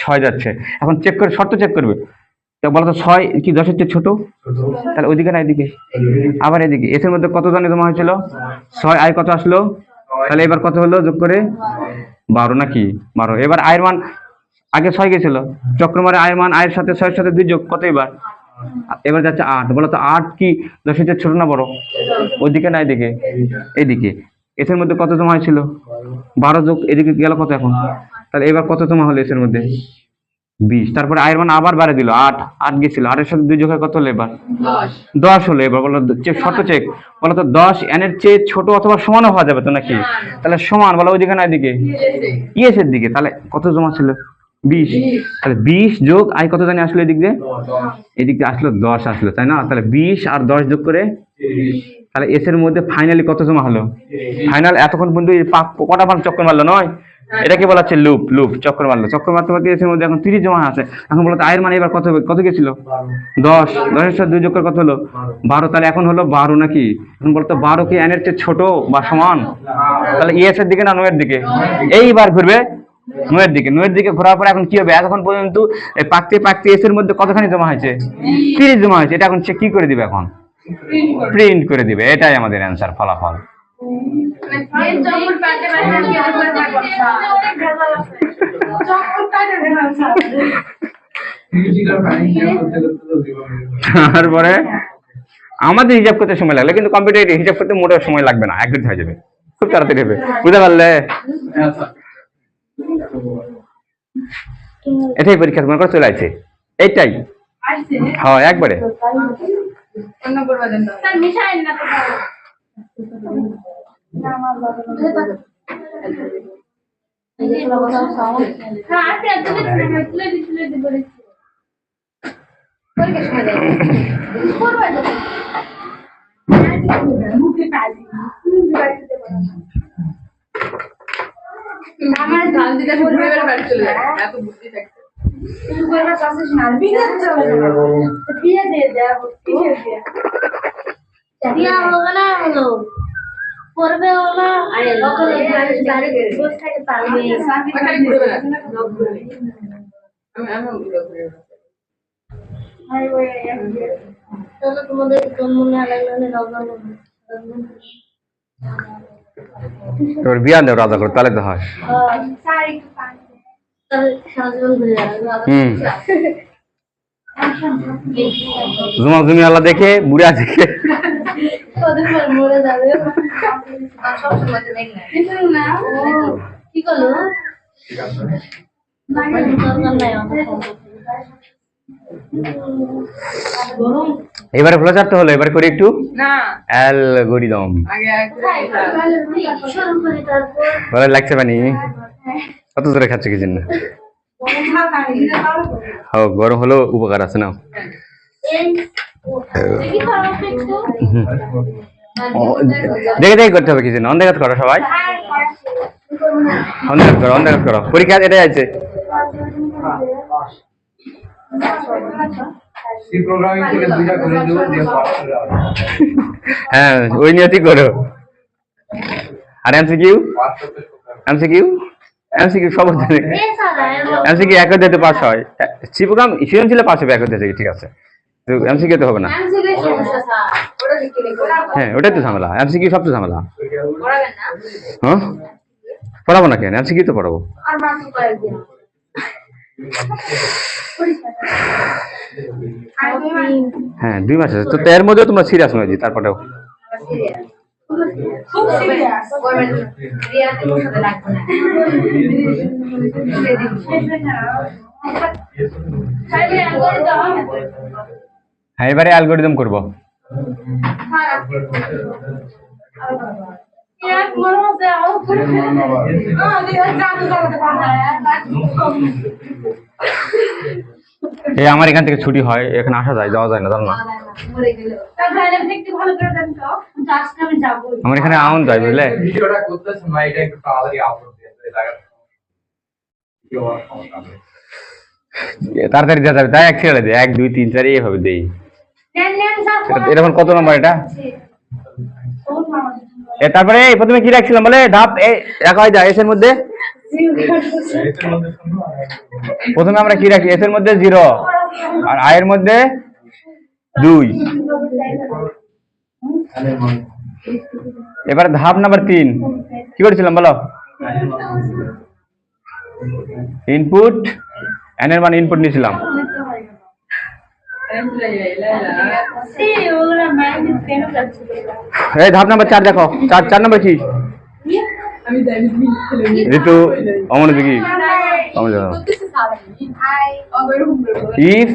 6 যাচ্ছে। এখন চেক করে, শর্ত চেক করবে। তো বলো তো 6 কি 10 এর চেয়ে ছোট? তাহলে ওইদিকে না এদিকে? আবার এদিকে এস এর মধ্যে কত জানি জমা হয়েছিল? 6। আয় কত আসলো? তাহলে এবার কত হলো যোগ করে? 12 নাকি? 12। এবার আয়ের মান আগে 6 গেছিল, চক্র মারে আয়ের মান আয়ের সাথে 6 এর সাথে 2 যোগ কত? এবার যাচ্ছে 8। বলো তো 8 কি 10 এর চেয়ে ছোট না বড়? ওইদিকে না এদিকে? এদিকে। এস এর মধ্যে কত জমা হয়েছিল? 12 যোগ এদিকে গেল কত এখন? তাহলে এবার কত জমা হলো এস এর মধ্যে? 20। তারপরে আয়ের মান আবার বাড়ে দিল 8। 8 গেছিল, 8 এর সাথে 2 যোগ হয় কত হলো এবার? 10 হলো। এবার বলো চেক, শর্ত চেক। বলো তো 10 n এর চেয়ে ছোট অথবা সমানও হওয়া যাবে তো নাকি? তাহলে সমান বলো ওইদিকে না এদিকে? ইয়েস এর দিকে। তাহলে কত জমা ছিল? 20। তাহলে 20 যোগ আয় কত জানি আসলো এদিক দিয়ে? এদিক দিয়ে আসলো 10 আসলো, তাই না? তাহলে 20 আর 10 যোগ করে তাহলে এস এর মধ্যে ফাইনালি কত জমা হলো? ফাইনাল এতক্ষণ পর্যন্ত কটা বার চক্কর মারলো নয়? এটাকে বলা হচ্ছে লুপ। লুপ চক্কর মারলো। চক্কর মারতে মারতে এস এর মধ্যে এখন 30 জমা আছে। এখন বলো আয়ের মানে এবার কত হবে? কত গেছিল? 10। 10 এর সাথে 2 যোগ করে কত হলো? 12। তাহলে এখন হলো 12 নাকি? এখন বলতো 12 কি n এর চেয়ে ছোট বা সমান? তাহলে ইয়েস এর দিকে না নো এর দিকে? এইবার ঘুরবে নোয়ের দিকে ঘোরার পর এখন কি হবে, এতক্ষণ পর্যন্ত এই পাকতে পাকতে এস এর মধ্যে কতখানি জমা হয়েছে, 30 জমা হয়েছে। এটা এখন সে কি করে দিবে, এখন প্রিন্ট করে দিবে। এটাই আমাদের অ্যান্সার, ফলাফল। তারপরে আমাদের হিসাব করতে সময় লাগলো, কিন্তু কম্পিউটার হিসাব করতে মোটেও সময় লাগবে না, 1 মিনিট হয়ে যাবে, খুব তাড়াতাড়ি হবে। বুঝতে পারলে? এটাই পরীক্ষা মনে করে চলে আসছে, এইটাই। হ্যাঁ, একবারে। আমার ধান দিতে ঘুরে বেড়ে বাড়ি চলে যায়, এত বুদ্ধি থাকতে। তুই করবা চাষিস না, বিনা চলে দিয়ে দিয়ে দেব, দিয়ে দিয়ে দিয়া হবে না, হলো করবে হলো। আরে লোকাল বাড়ি বসে থাকে পারবে, ওখানে ঘুরে বেড়া আমি ঘুরে বেড়া। আরে ওই তাহলে তোমাদের কোন মনে লাগলে লোকাল তোর বিয়ান দেও রাজা করে, তাহলে তো হয়। জুমা জুমি আল্লাহ দেখে, বুড়া দেখে কি করলো এবারে ফ্লো চার্ট হলো, এবার করি একটু না অ্যালগরিদম। ভালো লাগছে পানি? কত জোরে খাচ্ছে কি জন্য? হ্যাঁ, গরম হলো উপকার আছে না। দেখে দেখে করতে হবে কি জন্য, অন্ধকার করো সবাই, অন্ধকার করো। পরীক্ষা এটাই আছে। হ্যাঁ, ওই নিয়তি করো। আর এমসিকিউ সব এমসিকিউ এক দিতে পাস হয়, সি প্রোগ্রাম সৃজনশীলে পাস হবে 1 থেকে, ঠিক আছে। তো এমসিকিউ তো হবে না। হ্যাঁ, ওটাই তো ঝামেলা, এমসিকিউ সব তো ঝামেলা। হ্যাঁ, পড়াবো না কেন, এমসিকিউ তো পড়াবো। হ্যাঁ, 2 মাস আছে তো, এর মধ্যে তোমরা সিরিয়াস নয় জি, তারপরেও হ্যাঁ, এবারে অ্যালগরিদম করবো। এই আমার এখান থেকে ছুটি হয়, এখানে আসা যায়, যাওয়া যায় না, জানো না। আমার এখানে আউন যায়, বুঝলে। তাড়াতাড়ি দেওয়া যাবে, তাই এক ছেড়ে দেয়, 1 2 3 4 এইভাবে দেই। এরকম কত নম্বর এটা? তারপরে প্রথমে কি রাখছিলাম বলে, ধাপ রাখা হয় যায় এস এর মধ্যে। প্রথমে আমরা কি রাখি, এস এর মধ্যে 0 আর আই এর মধ্যে 2। এবার ধাপ নাম্বার 3 কি করেছিলাম বলো, ইনপুট এন এর মান ইনপুট নিয়েছিলাম। এই ধাপ নাম্বার 4 দেখো, 4 নাম্বার কি ঋতু অমনোযোগী। If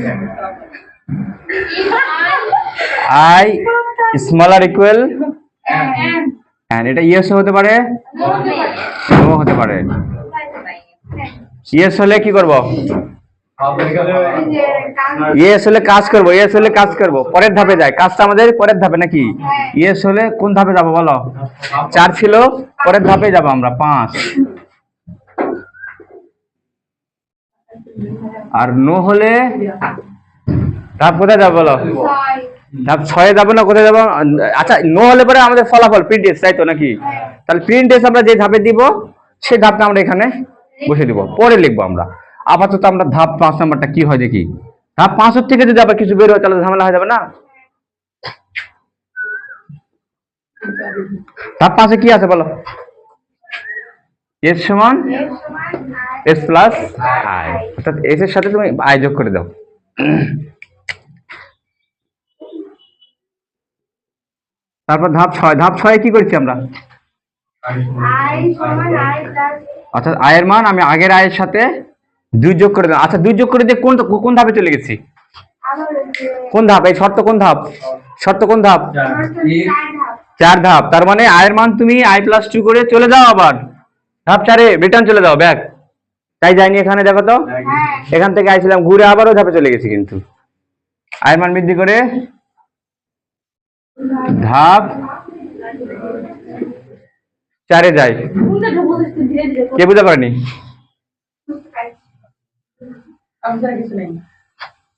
I smaller equal and, এটা ইয়েস হতে পারে, নো হতে পারে। ইয়েস হলে কি করব, ইয়েস হলে কাজ করব, ইয়েস হলে কাজ করব, পরের ধাপে যায়, কাজটা আমাদের পরের ধাপে নাকি। ইয়েস হলে কোন ধাপে যাব বলো, 4 ছিল, পরের ধাপে যাব আমরা 5। আর নো হলে ধাপ কোথায় যাব বলো, ধাপ 6 যাবো না, কোথায় যাবো? আচ্ছা, নো হলে পরে আমাদের ফলাফল প্রিন্ট এস, তাই তো নাকি? তাহলে প্রিন্ট এস আমরা যে ধাপে দিব সেই ধাপটা আমরা এখানে বসে দিব, পরে লিখবো আমরা। আপাতত আমরা ধাপ 5 নাম্বারটা কি হয় দেখি। ধাপ 5 থেকে যদি আবার কিছু বের হয় তাহলে ঝামেলা হয়ে যাবে না। ধাপ 5 কি আছে বলো? এস সমান এস প্লাস আই, অর্থাৎ এস এর সাথে তুমি আই যোগ করে দাও। তারপর ধাপ 6, ধাপ 6 কি করছি আমরা? আচ্ছা আয়ের মান আমি আগের আয়ের সাথে 2 যোগ করে দিলাম। আচ্ছা 2 যোগ করে দিয়ে কোন ধাপে চলে গেছি? কোন ধাপ? এই শর্ত কোন ধাপ? শর্ত কোন ধাপ? 4 ধাপ। তার মানে আয়ের মান তুমি i+2 করে চলে যাও, আবার ধাপ 4 রিটার্ন চলে যাও ব্যাক। তাই যাইনি এখানে, দেখো তো এখান থেকে আইছিলাম ঘুরে আবারও ধাপে চলে গেছি, কিন্তু আয়ের মান বৃদ্ধি করে ধাপ 4 যাই। কে বুঝতে পারেনি?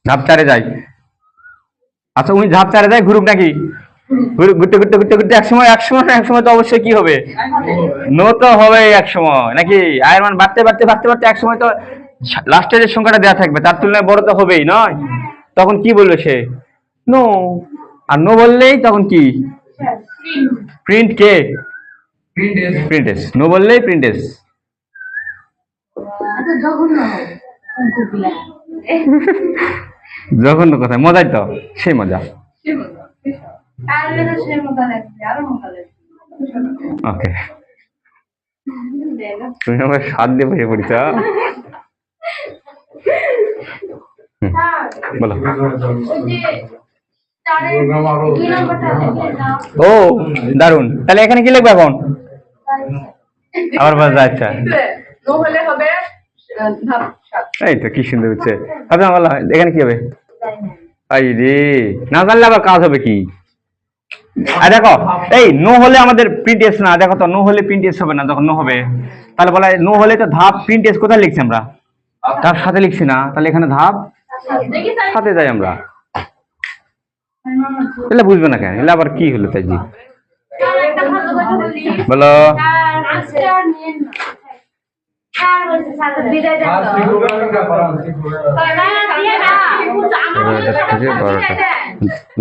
ধাপ 4 যাই। আচ্ছা উনি ধাপ 4 যায় ঘুরুক নাকি? ঘুরতে ঘুরতে ঘুরতে ঘুরতে এক সময় তো অবশ্যই কি হবে? নো তো হবে এক সময় নাকি? আয়ের মান বাড়তে বাড়তে বাড়তে বাড়তে এক সময় তো লাস্টে যে সংখ্যাটা দেওয়া থাকবে তার তুলনায় বড় তো হবেই, নয়? তখন কি বলবে সে? নো। আর নো বললেই তখন কি? প্রিন্ট কে? প্রিন্ট এস। নো বললেই প্রিন্ট এস। জঘন্য কথা, মজাই তো, সেই মজা। ওকে, তুমি আমার সাত দিয়ে বসে পড়িস। বলো। ও দারুন, তাহলে এখানে কি লিখবে এখন? আবার বলতে আচ্ছা এই তো কি সুন্দর হচ্ছে। এখানে কি হবে? এই রে, না জানলে আবার কাজ হবে কি? আর দেখো এই নো হলে আমাদের প্রিন্ট এস না, দেখো তো নো হলে প্রিন্ট এস হবে না। যখন নো হবে তাহলে বলা হয় নো হলে তো ধাপ প্রিন্ট এস কোথায় লিখছি আমরা? ধাপ সাথে লিখছি না, তাহলে এখানে ধাপ সাথে যাই আমরা। তাহলে বুঝবে না কেন? এলে আবার কি হলো তাই জি? বলো।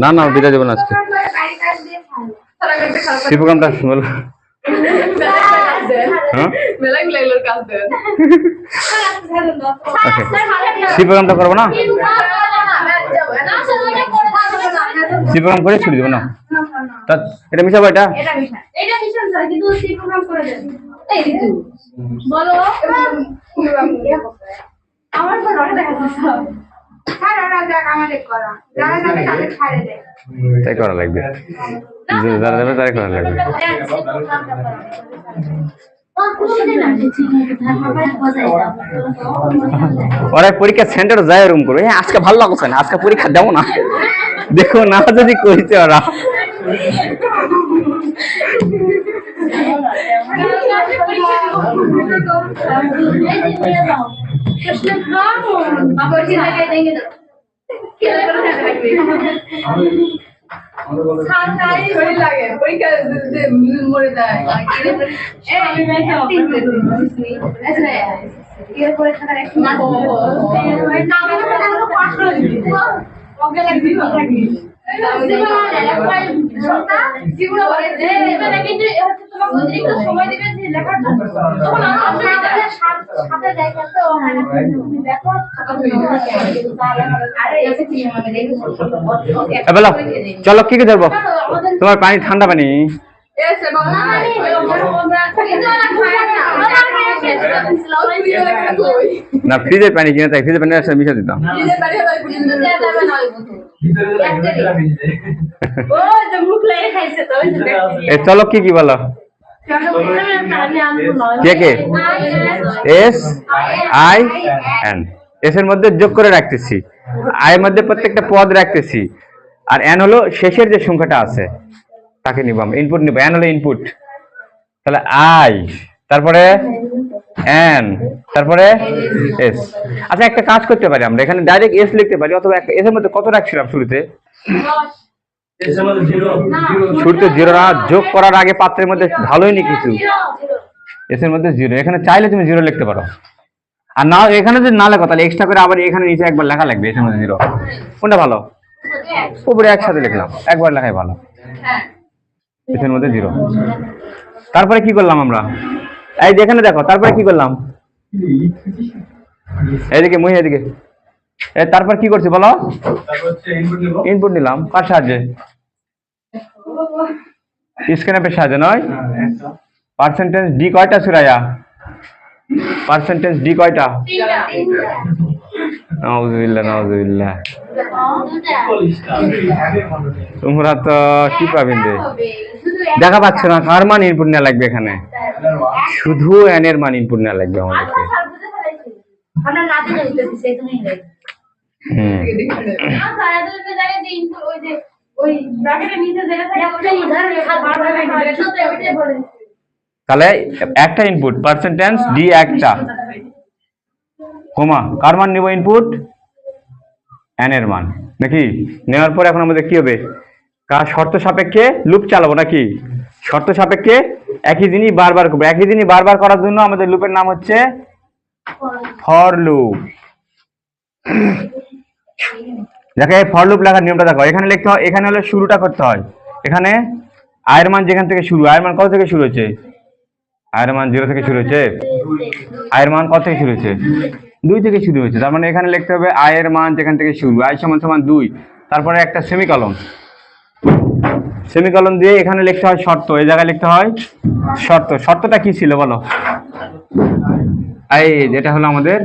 না না বিদায় দেবো না আজকে। শিবকামটা বলো। শিবকামটা করবো না, শিবকাম করে ছুটি দেবো না। এটা মিশাবো, এটা তাই করা লাগবে, যারা যাবে তাই করা লাগবে। ওরা পরীক্ষা সেন্টার যায় রুম করবে। আজকে ভালো লাগছে না, আজকে পরীক্ষা দেবো না, দেখো না যদি কইছে ওরা। চলো কি কি ধরবো? তোমার পানি ঠান্ডা পানি না, ফ্রিজের পানি কিনে তাই ফ্রিজের পানি আসলে মিশে দিতাম। চলো কি কি বলো? কে কে? S I N. এস এর মধ্যে যোগ করে রাখতেছি, আই এর মধ্যে প্রত্যেকটা পদ রাখতেছি, আর এন হলো শেষের যে সংখ্যাটা আছে তাকে নিব আমরা, ইনপুট নিব। এন হলো ইনপুট, তাহলে আই, তারপরে এন, তারপরে এস। আচ্ছা একটা কাজ করতে পারি আমরা, এখানে ডাইরেক্ট এস লিখতে পারি, অথবা এস এর মধ্যে কত রাখছিলাম শুরুতে? শুরুতে 0 না, যোগ করার আগে পাত্রের মধ্যে ভালোই নি কিছু, এস এর মধ্যে 0। এখানে চাইলে তুমি 0 লিখতে পারো। আর না এখানে যদি না লেখো তাহলে এক্সট্রা করে আবার এখানে নিচে একবার লেখা লাগবে এর মধ্যে 0। কোনটা ভালো? উপরে একসাথে লিখলাম, একবার লেখাই ভালো, হ্যাঁ এর মধ্যে 0। তারপরে কি করলাম আমরা? এই যে এখানে দেখো, তারপরে কি করলাম? এদিকে মুহি এদিকে। তারপর কি করছি বলো? ইনপুট নিলাম কার সাহায্যে? স্ক্যানআপের সাহায্যে নয়? পার্সেন্টেজ ডি কয়টা সুরাইয়া? পার্সেন্টেজ ডি কয়টা? নাউজুবিল্লাহ নাউজুবিল্লাহ। তোমরা তো কি পাবেন রে, দেখা পাচ্ছ না কার মান ইনপুট নেওয়া লাগবে এখানে? শুধু এন এর মান ইনপুট নেওয়া লাগবে আমাদেরকে। আমরা নাতে যাইতেছি সেখানেই যাই হুম না সারাদিনের জায়গায় যে ইনপুট ওই যে ওই ব্র্যাকেটের নিচে যেটা থাকে একটা ইধার লেখা ওইটাই বলে তাহলে একটা ইনপুট পার্সেন্টেজ ডি একটা কমা কার মান নিব ইনপুট? এন এর মান নাকি? নেওয়ার পর এখন আমাদের কি হবে? কার শর্ত সাপেক্ষে লুপ চালাবো নাকি? শর্ত সাপেক্ষে একই জিনিস বারবার করবো। একই জিনিস বারবার করার জন্য আমাদের লুপের নাম হচ্ছে ফর লুপ। দেখো এই ফর লুপ লেখার নিয়মটা দেখো, এখানে লিখতে হয়, এখানে হলে শুরুটা করতে হয়। এখানে আয়ের মান যেখান থেকে শুরু, আয়ের মান কত থেকে শুরু হচ্ছে? আয়ের মান 0 থেকে শুরু হচ্ছে। আয়ের মান কত থেকে শুরু হচ্ছে? 2 থেকে শুরু হচ্ছে। তার মানে এখানে লিখতে হবে আয়ের মান যেখান থেকে শুরু, আয় সমান সমান 2, তারপরে একটা সেমিকলন। সেমিকলন দিয়ে এখানে লিখতে হয় শর্ত, এই জায়গায় লিখতে হয় শর্ত। শর্তটা কি ছিল বলো? এই যেটা হলো আমাদের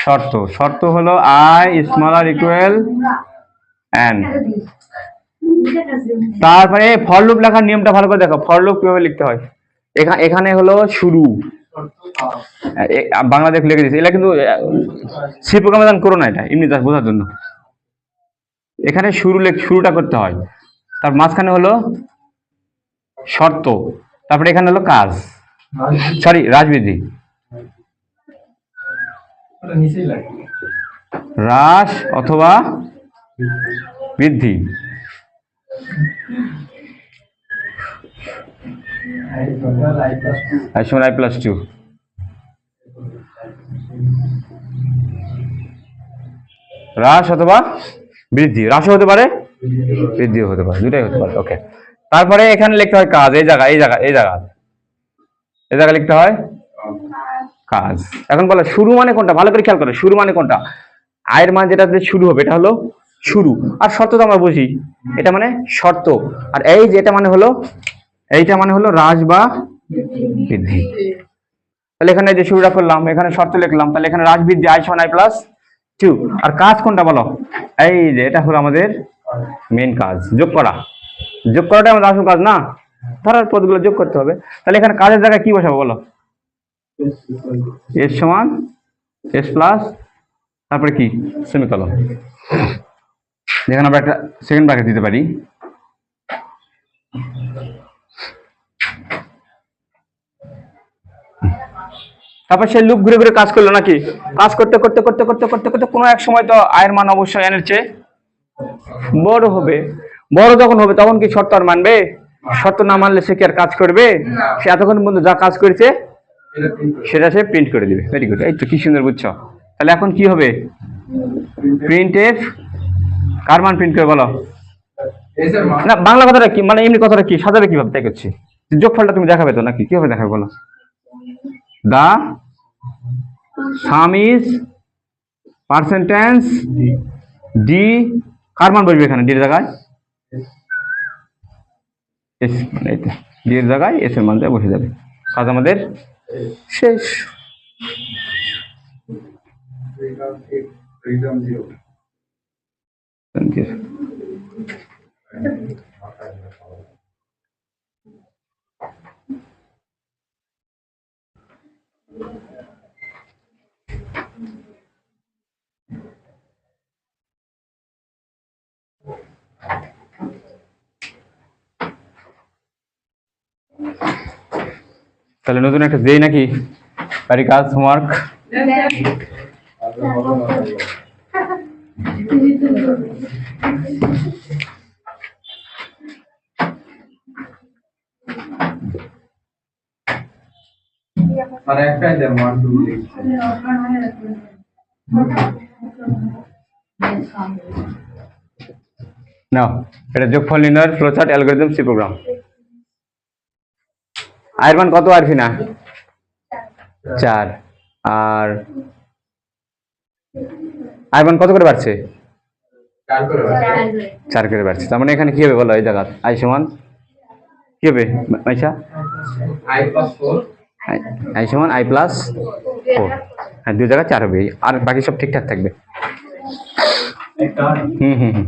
শর্ত। শর্ত হলো আই স্মলার ইকুয়াল এন। তারপরে ফর লুপ লেখার নিয়মটা ভালো করে দেখো, ফর লুপ কিভাবে লিখতে হয়। এখানে হলো শুরু, বাংলাদেশ লিখে দিয়েছে, এটা কিন্তু সি প্রোগ্রাম করো না, এটা এমনি জাস্ট বোঝার জন্য। এখানে শুরুটা করতে হয়, তার মাঝখানে হলো শর্ত, তারপরে এখানে হলো কাজ, সরি রাজবিধি, হ্রাস অথবা বৃদ্ধি। I+2 হ্রাস অথবা বৃদ্ধি, হ্রাসও হতে পারে বৃদ্ধিও হতে পারে, দুটাই হতে পারে। ওকে, তারপরে এখানে লিখতে হয় কাজ, এই জায়গা লিখতে হয় কাজ। এখন বলো শুরু মানে কোনটা, ভালো করে খেয়াল করো, শুরু মানে কোনটা? আয়ের মান যেটা দিয়ে শুরু হবে এটা হলো শুরু, আর শর্ত তো আমরা বুঝি, এটা মানে শর্ত। আর এই যে এটা মানে হলো, এইটা মানে হলো হ্রাস বা বৃদ্ধি। তাহলে এখানে যে শুরুটা করলাম, এখানে শর্ত লিখলাম, তাহলে এখানে হ্রাস বৃদ্ধি I+2। আর কাজ কোনটা বলো? এই যে এটা হলো আমাদের মেন কাজ, যোগ করা। যোগ করাটা আমাদের আসল কাজ না, ধরার পদগুলো যোগ করতে হবে। তাহলে এখানে কাজের জায়গায় কি বসাবো বলো? S সমান S প্লাস, তারপরে কি সেমিকলন। যেখানে আমরা একটা সেকেন্ড ব্র্যাকেট দিতে পারি। তারপর সেই লুপ ঘুরে ঘুরে কাজ করলো নাকি? কাজ করতে করতে করতে করতে করতে করতে কোনো এক সময় তো আয়ের মান অবশ্যই এনের চেয়ে বড় হবে। বড় যখন হবে তখন কি শর্ত আর মানবে? শর্ত না মানলে সে কি আর কাজ করবে? সে এতক্ষণ পর্যন্ত যা কাজ করেছে সেটা সে প্রিন্ট করে দিবে। ভেরি গুড, এই তো কি সুন্দর বুঝছো। তাহলে এখন কি হবে? প্রিন্ট এফ কার মান প্রিন্ট করে বলো? না বাংলা কথাটা কি, মানে এমনি কথাটা কি সাজাবে কিভাবে তাই করছি। যোগফলটা তুমি দেখাবে তো নাকি, কিভাবে দেখাবে বলো? দা সাম ইজ পার্সেন্টেজ ডি, কার মান বসবে এখানে? ডি এর জায়গায় এস, মানে ডি এর জায়গায় এস এর মান বসে যাবে। কাজ আমাদের শেষ। তাহলে নতুন একটা দেই নাকি বাড়ি কাজ, হোমওয়ার্ক? আর একটাই দেন 1 2 নাও এটা যোগফল নির্ণয়ের ফ্লোচার্ট অ্যালগরিদম সি প্রোগ্রাম। আয়ের মান কত আর না 4, আর আয়ের মান কত করে বাড়ছে 4 করে বাড়ছে। 4 করে বাড়ছে। তার মানে এখানে কি হবে বলো এই জায়গা আই সমান কি হবে আইসা I plus 4 আই সমান আই প্লাস 4, হ্যাঁ 2 জায়গা 4 হবে আর বাকি সব ঠিকঠাক থাকবে। একটা হুম হুম হুম